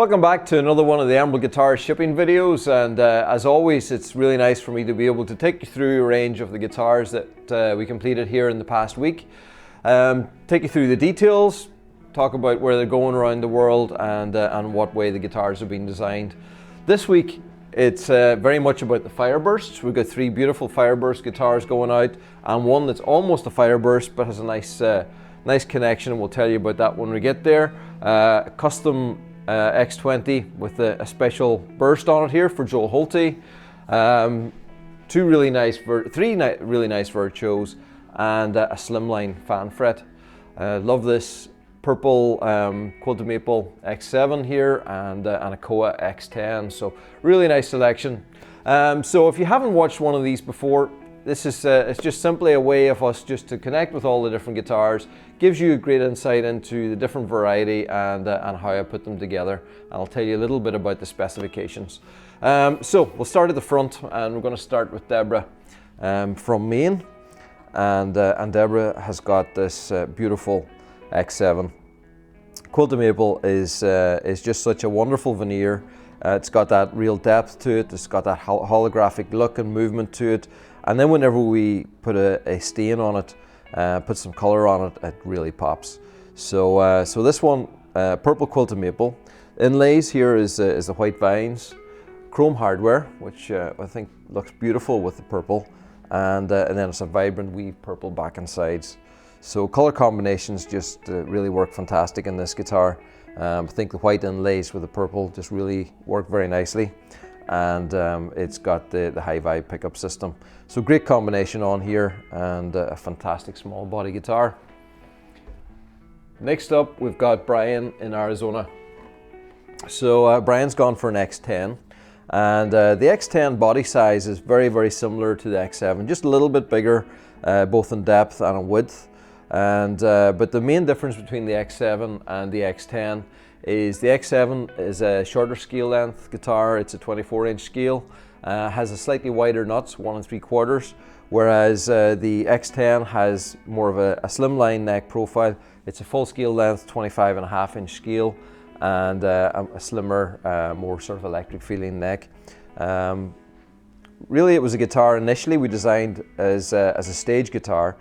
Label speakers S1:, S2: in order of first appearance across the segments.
S1: Welcome back to another one of the Emerald Guitar shipping videos, and as always it's really nice for me to be able to take you through a range of the guitars that we completed here in the past week. Take you through the details, talk about where they're going around the world, and what way the guitars have been designed. This week it's very much about the Fire Bursts. We've got three beautiful Fire Burst guitars going out, and one that's almost a Fire Burst but has a nice connection, and we'll tell you about that when we get there. Custom X20 with a special burst on it here for Joel Holte. Three really nice Virtuos, and a slimline fan fret. Love this purple quilted maple X7 here, and a Koa X10. So really nice selection. So if you haven't watched one of these before, this is it's just simply a way of us just to connect with all the different guitars. Gives you a great insight into the different variety and how I put them together. And I'll tell you a little bit about the specifications. So we'll start at the front, and we're going to start with Deborah from Maine. And Deborah has got this beautiful X7. Quilted maple is just such a wonderful veneer. It's got that real depth to it. It's got that holographic look and movement to it. And then whenever we put a stain on it, put some color on it, it really pops. So this one, purple quilted maple. Inlays here is the white vines, chrome hardware, which I think looks beautiful with the purple, and then it's a vibrant weave purple back and sides. So color combinations just really work fantastic in this guitar. I think the white inlays with the purple just really work very nicely, and it's got the high vibe pickup system. So great combination on here, and a fantastic small body guitar. Next up we've got Brian in Arizona. So Brian's gone for an X10, and the X10 body size is very similar to the X7, just a little bit bigger, both in depth and in width. And but the main difference between the X7 and the X10 is the X7 is a shorter scale length guitar. It's a 24-inch scale, has a slightly wider nuts, 1 3/4, whereas the X10 has more of a slimline neck profile. It's a full scale length, 25.5-inch scale, and a slimmer, more sort of electric feeling neck. Really, it was a guitar initially we designed as a stage guitar.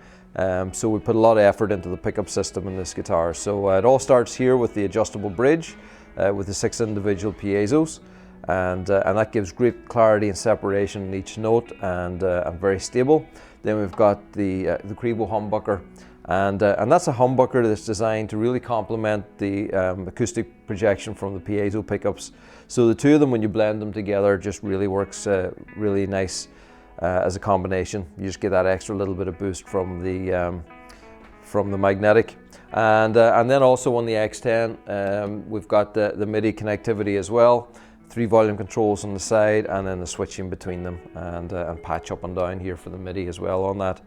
S1: So we put a lot of effort into the pickup system in this guitar. So it all starts here with the adjustable bridge with the 6 individual piezos, and that gives great clarity and separation in each note, and very stable. Then we've got the Crebo humbucker, and that's a humbucker that's designed to really complement the acoustic projection from the piezo pickups. So the two of them, when you blend them together, just really works really nice. As a combination, you just get that extra little bit of boost from the magnetic, and then also on the X10 we've got the MIDI connectivity as well, 3 volume controls on the side, and then the switching between them, and patch up and down here for the MIDI as well on that.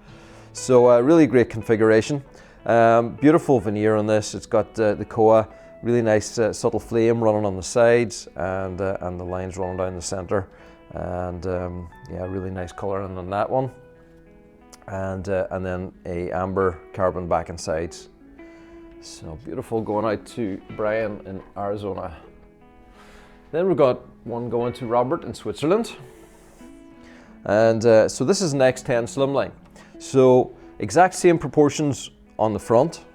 S1: So really great configuration. Beautiful veneer on this. It's got the Koa, really nice subtle flame running on the sides, and the lines running down the center. And yeah, really nice coloring on that one, and then a amber carbon back and sides. So beautiful, going out to Brian in Arizona. Then we've got one going to Robert in Switzerland, and so this is an X10 slimline. So exact same proportions on the front,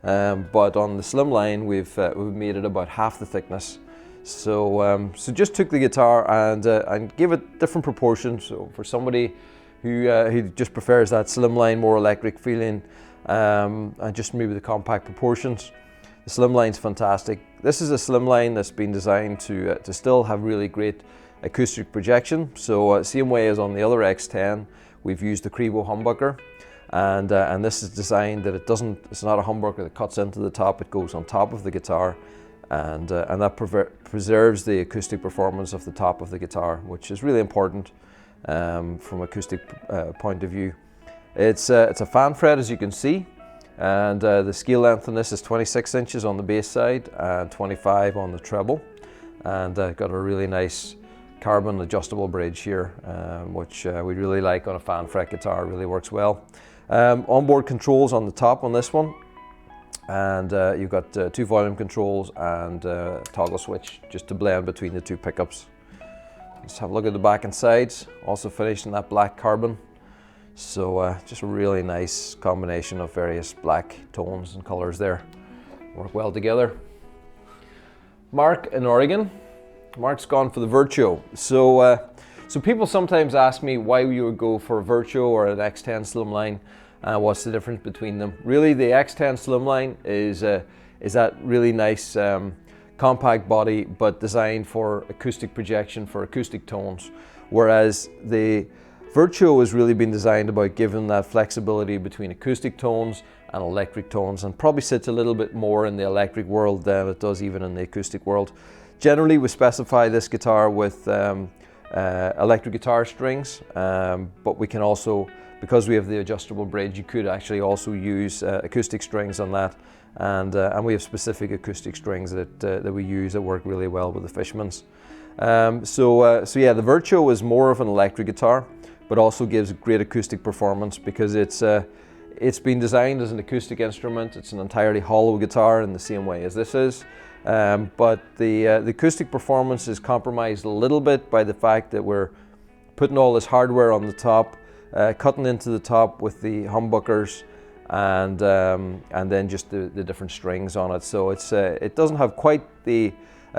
S1: but on the slimline we've made it about half the thickness. So just took the guitar and gave it different proportions. So for somebody who just prefers that slimline, more electric feeling, and just maybe the compact proportions, the slimline's fantastic. This is a slimline that's been designed to still have really great acoustic projection. So same way as on the other X10, we've used the Crebo humbucker, and this is designed that it's not a humbucker that cuts into the top. It goes on top of the guitar. And that preserves the acoustic performance of the top of the guitar, which is really important from acoustic point of view. It's a fan fret, as you can see, and the scale length on this is 26 inches on the bass side and 25 on the treble, and got a really nice carbon adjustable bridge here, which we really like on a fan fret guitar. It really works well. Onboard controls on the top on this one. and you've got 2 volume controls and a toggle switch just to blend between the 2 pickups. Let's have a look at the back and sides, also finished in that black carbon. So just a really nice combination of various black tones and colors there. Work well together. Mark in Oregon. Mark's gone for the Virtuo. So people sometimes ask me why you would go for a Virtuo or an X10 Slimline. What's the difference between them? Really, the X10 Slimline is that really nice compact body, but designed for acoustic projection, for acoustic tones, whereas the Virtuo has really been designed about giving that flexibility between acoustic tones and electric tones, and probably sits a little bit more in the electric world than it does even in the acoustic world. Generally, we specify this guitar with electric guitar strings, but we can also, because we have the adjustable bridge, you could actually also use acoustic strings on that. And we have specific acoustic strings that we use that work really well with the Fishmans. So yeah, the Virtuo is more of an electric guitar, but also gives great acoustic performance because it's been designed as an acoustic instrument. It's an entirely hollow guitar in the same way as this is. But the acoustic performance is compromised a little bit by the fact that we're putting all this hardware on the top, cutting into the top with the humbuckers, and then just the different strings on it. So it doesn't have quite the,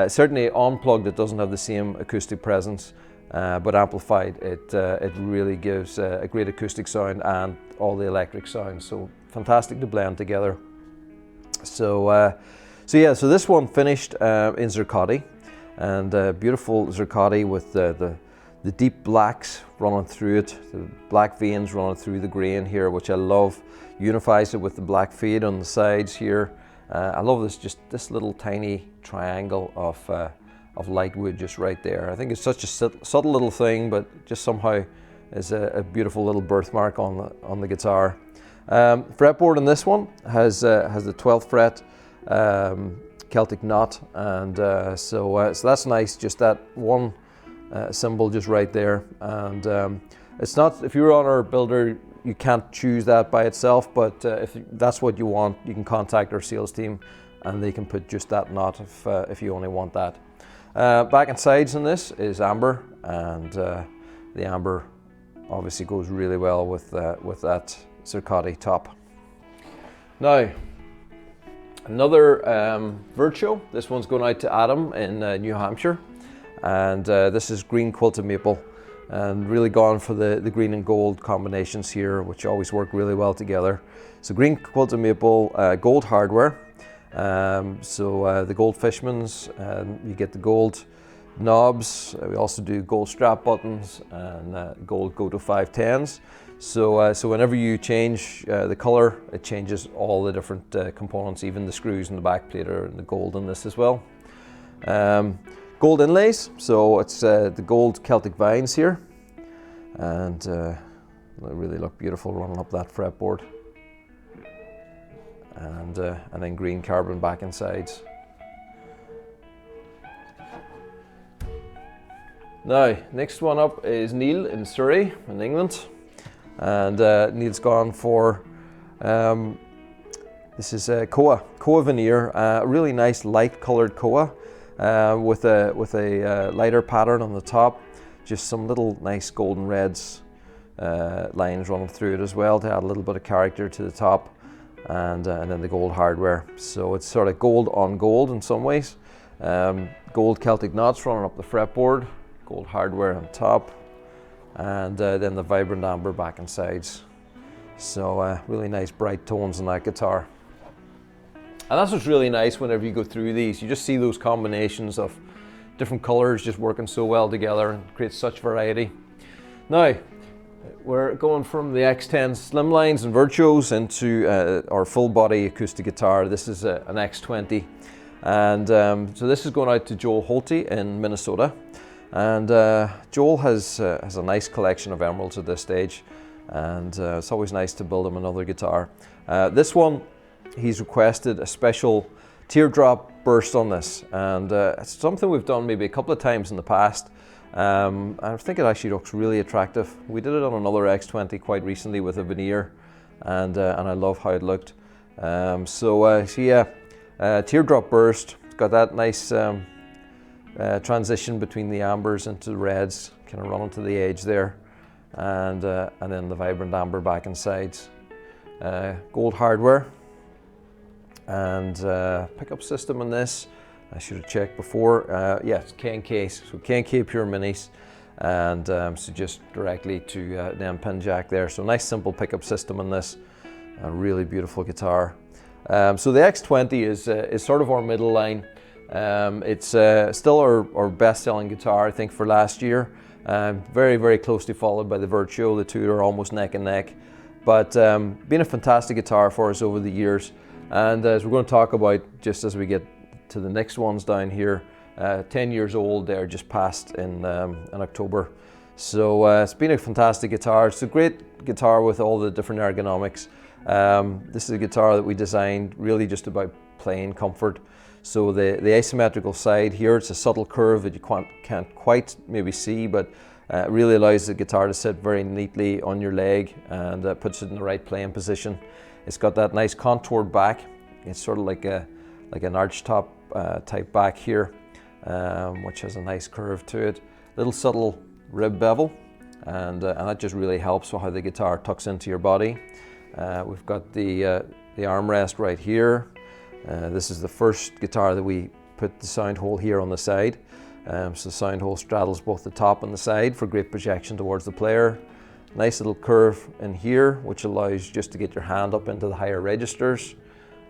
S1: certainly unplugged, it doesn't have the same acoustic presence, but amplified, it really gives a great acoustic sound and all the electric sounds. So fantastic to blend together. So yeah, so this one finished in zircotti, and beautiful zircotti with the deep blacks running through it, the black veins running through the grain here, which I love. Unifies it with the black fade on the sides here. I love this, just this little tiny triangle of light wood just right there. I think it's such a subtle little thing, but just somehow is a beautiful little birthmark on the guitar. Fretboard in this one has the 12th fret Celtic knot, and so that's nice, just that one symbol just right there. And it's not, if you're on our builder, you can't choose that by itself, but if that's what you want, you can contact our sales team and they can put just that knot if you only want that. Back and sides in this is amber, and the amber obviously goes really well with that zircotti top. Now, another Virtuo. This one's going out to Adam in New Hampshire, and this is green quilted maple, and really gone for the green and gold combinations here, which always work really well together. So green quilted maple, gold hardware. The gold Fishmans, you get the gold knobs. We also do gold strap buttons and gold Go-To 510s. So whenever you change the color, it changes all the different components, even the screws in the back plate are in the gold in this as well. Gold inlays, so it's the gold Celtic vines here, and they really look beautiful running up that fretboard. And then green carbon back and sides. Now, next one up is Neil in Surrey in England, and Neil's gone for this is Koa veneer, a really nice light coloured Koa with a lighter pattern on the top, just some little nice golden reds lines running through it as well to add a little bit of character to the top. And then the gold hardware. So it's sort of gold on gold in some ways. Gold Celtic knots running up the fretboard, gold hardware on top, and then the vibrant amber back and sides. So really nice bright tones in that guitar. And that's what's really nice whenever you go through these. You just see those combinations of different colors just working so well together and creates such variety. Now, we're going from the X10 Slimlines and Virtuos into our full body acoustic guitar. This is an X20, and so this is going out to Joel Holty in Minnesota. And Joel has a nice collection of emeralds at this stage, and it's always nice to build him another guitar. This one, he's requested a special teardrop burst on this, and it's something we've done maybe a couple of times in the past. I think it actually looks really attractive. We did it on another X20 quite recently with a veneer, and I love how it looked. So yeah, teardrop burst. It's got that nice transition between the ambers into the reds, kind of running to the edge there, and then the vibrant amber back and sides. Gold hardware, and pickup system on this. I should have checked before. Yeah, it's K&K, so K&K pure minis, and so just directly to the M pin jack there. So nice simple pickup system on this. A really beautiful guitar. So the X20 is sort of our middle line. It's still our best-selling guitar, I think, for last year. Very, very closely followed by the Virtuo. The two are almost neck and neck. But been a fantastic guitar for us over the years. And as we're going to talk about, just as we get to the next ones down here, 10 years old, they're just passed in October. So it's been a fantastic guitar. It's a great guitar with all the different ergonomics. This is a guitar that we designed really just about playing comfort. So the asymmetrical side here, it's a subtle curve that you can't quite maybe see, but it really allows the guitar to sit very neatly on your leg, and puts it in the right playing position. It's got that nice contoured back. It's sort of like an arch top type back here, which has a nice curve to it. Little subtle rib bevel, and that just really helps with how the guitar tucks into your body. We've got the armrest right here. This is the first guitar that we put the sound hole here on the side. So the sound hole straddles both the top and the side for great projection towards the player. Nice little curve in here, which allows you just to get your hand up into the higher registers.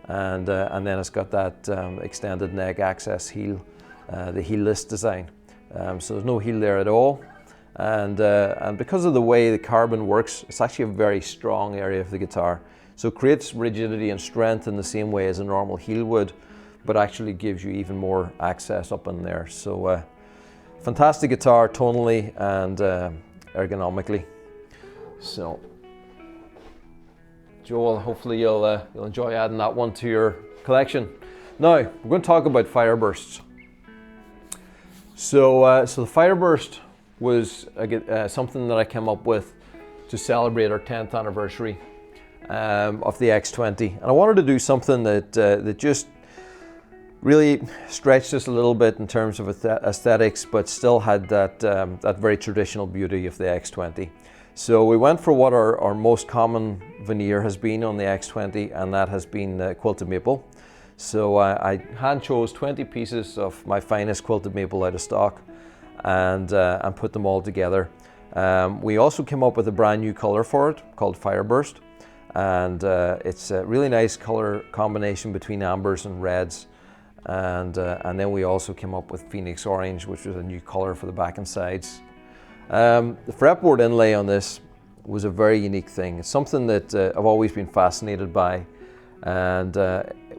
S1: And then it's got that extended neck access heel, the heelless design. So there's no heel there at all. And because of the way the carbon works, it's actually a very strong area of the guitar. So it creates rigidity and strength in the same way as a normal heel would, but actually gives you even more access up in there. So fantastic guitar tonally and ergonomically. So Joel, hopefully you'll enjoy adding that one to your collection. Now we're going to talk about Fire Bursts. So the Fire Burst was something that I came up with to celebrate our 10th anniversary of the X20, and I wanted to do something that just really stretched us a little bit in terms of aesthetics, but still had that very traditional beauty of the X20. So we went for what our most common veneer has been on the X20, and that has been quilted maple. So I hand chose 20 pieces of my finest quilted maple out of stock, and put them all together. We also came up with a brand new color for it called Fire Burst, and it's a really nice color combination between ambers and reds. And then we also came up with Phoenix Orange, which was a new color for the back and sides. The fretboard inlay on this was a very unique thing. It's something that I've always been fascinated by, and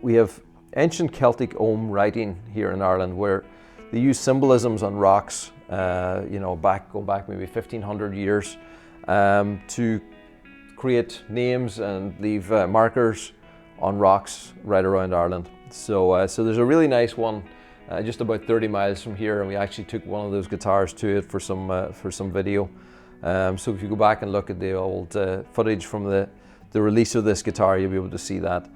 S1: we have ancient Celtic ogham writing here in Ireland where they use symbolisms on rocks, going back maybe 1500 years, to create names and leave markers on rocks right around Ireland. So there's a really nice one just about 30 miles from here, and we actually took one of those guitars to it for some video. So if you go back and look at the old footage from the release of this guitar, you'll be able to see that.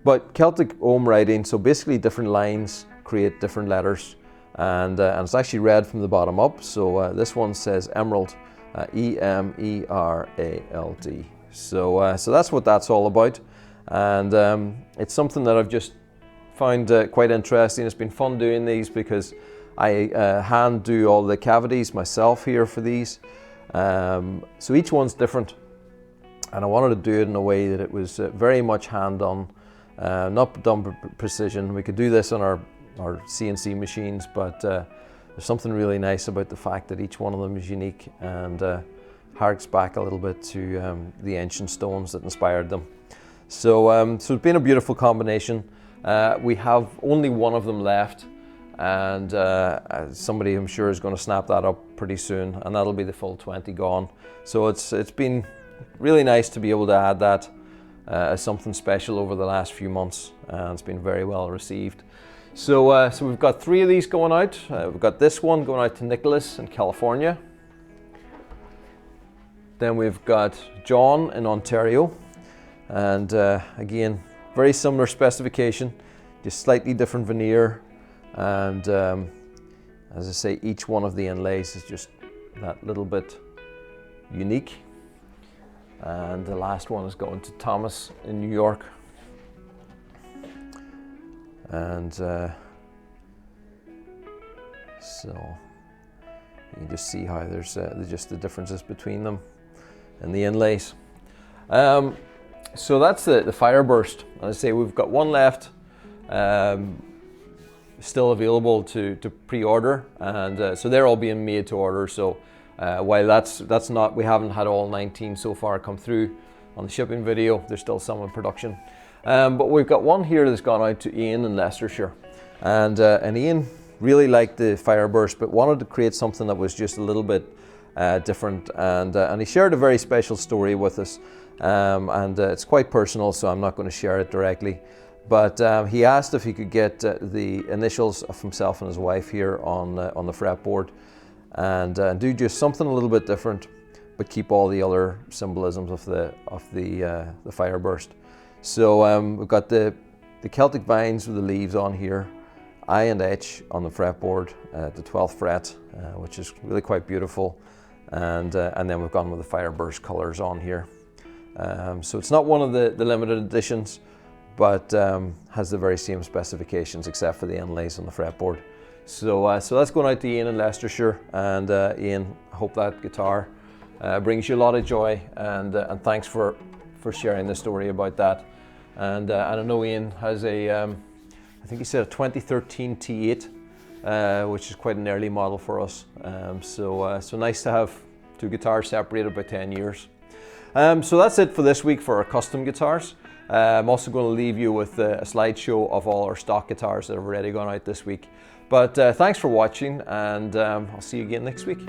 S1: But Celtic ogham writing, so basically different lines create different letters, and it's actually read from the bottom up. So this one says emerald, E-M-E-R-A-L-D. So that's what that's all about, and it's something that I've just found quite interesting. It's been fun doing these because I hand do all the cavities myself here for these. So each one's different, and I wanted to do it in a way that it was very much hand done, not done with precision. We could do this on our CNC machines, but there's something really nice about the fact that each one of them is unique and harks back a little bit to the ancient stones that inspired them. So it's been a beautiful combination. We have only one of them left, and somebody I'm sure is going to snap that up pretty soon, and that'll be the full 20 gone. So it's been really nice to be able to add that as something special over the last few months, and it's been very well received. So we've got 3 of these going out. We've got this one going out to Nicholas in California. Then we've got John in Ontario, and again, very similar specification, just slightly different veneer, and as I say, each one of the inlays is just that little bit unique. And the last one is going to Thomas in New York. And so you can just see how there's just the differences between them and the inlays. So that's the Fire Burst. As I say, we've got one left, still available to pre-order, and so they're all being made to order. So while that's not, we haven't had all 19 so far come through on the shipping video. There's still some in production, but we've got one here that's gone out to Ian in Leicestershire, and Ian really liked the Fire Burst, but wanted to create something that was just a little bit different, and he shared a very special story with us, and it's quite personal, so I'm not going to share it directly. But he asked if he could get the initials of himself and his wife here on the fretboard, and do just something a little bit different, but keep all the other symbolisms of the Fire Burst. So we've got the Celtic vines with the leaves on here, I and H on the fretboard, the 12th fret, which is really quite beautiful, and then we've gone with the Fire Burst colours on here. So it's not one of the limited editions, but has the very same specifications except for the inlays on the fretboard. So that's going out to Ian in Leicestershire, and Ian, I hope that guitar brings you a lot of joy, and thanks for sharing the story about that. And I know Ian has I think he said a 2013 T8, which is quite an early model for us. So nice to have two guitars separated by 10 years. So that's it for this week for our custom guitars. I'm also going to leave you with a slideshow of all our stock guitars that have already gone out this week. But thanks for watching, and I'll see you again next week.